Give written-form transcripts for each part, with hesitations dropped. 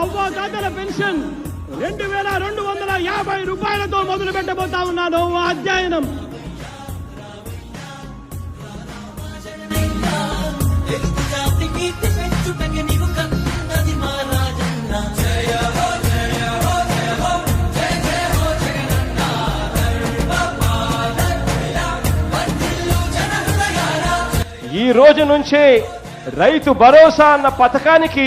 అవ్వాతాతల pension 2250 రూపాయలతో మొదలు పెట్టబోతా ఉన్నాను అధ్యయనం. ఈ రోజు నుంచే రైతు భరోసా అన్న పథకానికి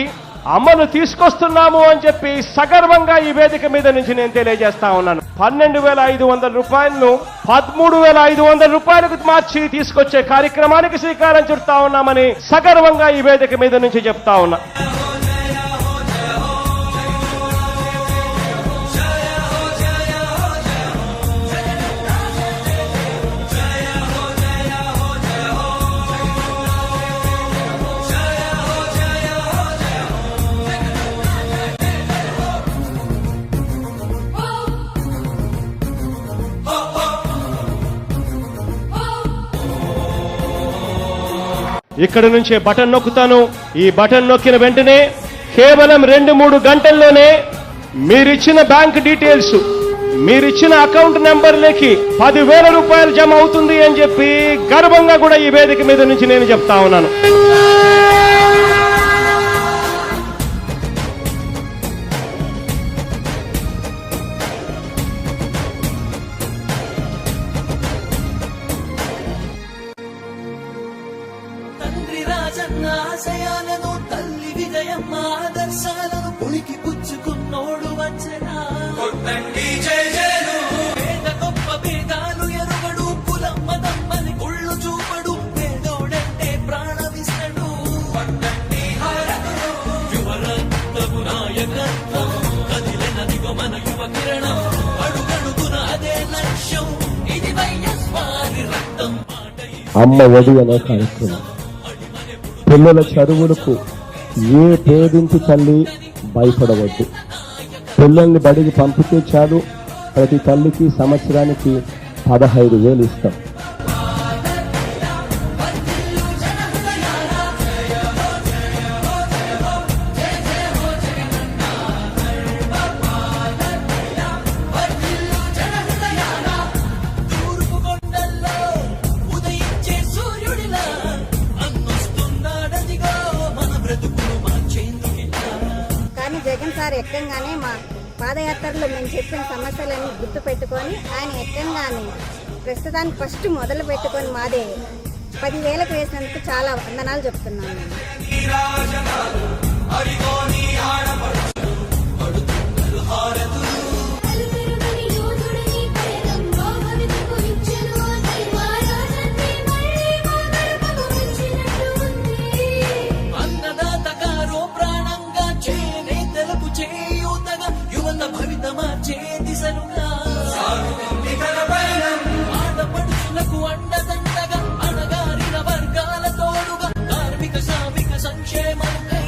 అమలు తీసుకొస్తున్నాము అని చెప్పి సగర్వంగా ఈ వేదిక మీద నుంచి నేను తెలియజేస్తా ఉన్నాను. 12,500 రూపాయలను 13,500 రూపాయలకు మార్చి తీసుకొచ్చే కార్యక్రమానికి శ్రీకారం చుడతా ఉన్నామని సగర్వంగా ఈ వేదిక మీద నుంచి చెప్తా ఉన్నా. ఇక్కడ నుంచే బటన్ నొక్కుతాను. ఈ బటన్ నొక్కిన వెంటనే కేవలం 2-3 గంటల్లోనే మీరిచ్చిన బ్యాంక్ డీటెయిల్స్, మీరిచ్చిన అకౌంట్ నెంబర్లకి 10,000 రూపాయలు జమ అవుతుంది అని చెప్పి గర్వంగా కూడా ఈ వేదిక మీద నుంచి నేను చెప్తా ఉన్నాను. ఆశయాలను తల్లి విజయమ్మ ఆదర్శాలను పులికి పుచ్చుకున్నోడు వచ్చనా పేద గొప్ప భేదాలు ఎరుగడు కులమ్మ దమ్మని గుళ్ళు చూపడు పేదోడంటే ప్రాణవిస్తడు యువరత్నము నాయకత్వం కదిలినదిగో మన యువ కిరణం అడుగడుగున అదే లక్ష్యం ఇది వైఎస్వారి రక్తం. అమ్మ ఒడి అనే కార్యక్రమం పిల్లల చదువులకు ఏ పేదింటి తల్లి భయపడవద్దు. పిల్లల్ని బడికి పంపితే చాలు, ప్రతి తల్లికి సంవత్సరానికి 15,000 ఇస్తాం. జగన్ సార్ ఎక్కంగానే మా పాదయాత్రలో మేము చెప్పిన సమస్యలన్నీ గుర్తు పెట్టుకొని ఆయన ఎక్కంగానే ప్రస్తుతానికి ఫస్ట్ మొదలు పెట్టుకొని మాదే 10,000కు వేసినందుకు చాలా వందనాలు చెప్తున్నాను. ఆడపడుచులకు అండదండగా అణగారిన వర్గాల తోడుగా కార్మిక శ్రామిక సంక్షేమముకై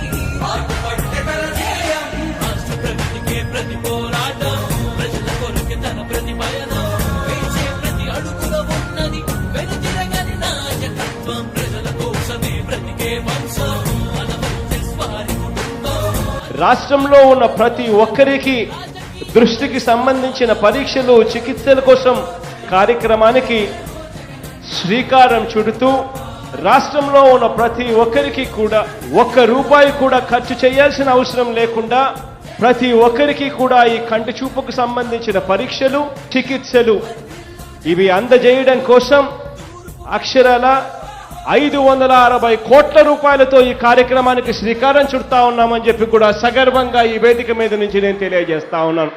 రాష్ట్ర ప్రగతికే ప్రతి పోరాటం ప్రజల కొరకే తన ప్రతి పయనం వేసే ప్రతి అడుగులో ఉన్నది వెనుతిరగని నాయకత్వం ప్రజల కోసమే బ్రతికే వంశం మన వైఎస్వారి కుటుంబం. రాష్ట్రంలో ఉన్న ప్రతి ఒక్కరికి దృష్టికి సంబంధించిన పరీక్షలు చికిత్సల కోసం కార్యక్రమానికి శ్రీకారం చుడుతూ రాష్ట్రంలో ఉన్న ప్రతి ఒక్కరికి కూడా ₹1 కూడా ఖర్చు చేయాల్సిన అవసరం లేకుండా ప్రతి ఒక్కరికి కూడా ఈ కంటి చూపుకు సంబంధించిన పరీక్షలు చికిత్సలు ఇవి అందజేయడం కోసం అక్షరాల 560 కోట్ల రూపాయలతో ఈ కార్యక్రమానికి శ్రీకారం చుడతా ఉన్నామని చెప్పి కూడా సగర్వంగా ఈ వేదిక మీద నుంచి నేను తెలియజేస్తా ఉన్నాను.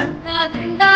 కన్నా నిండా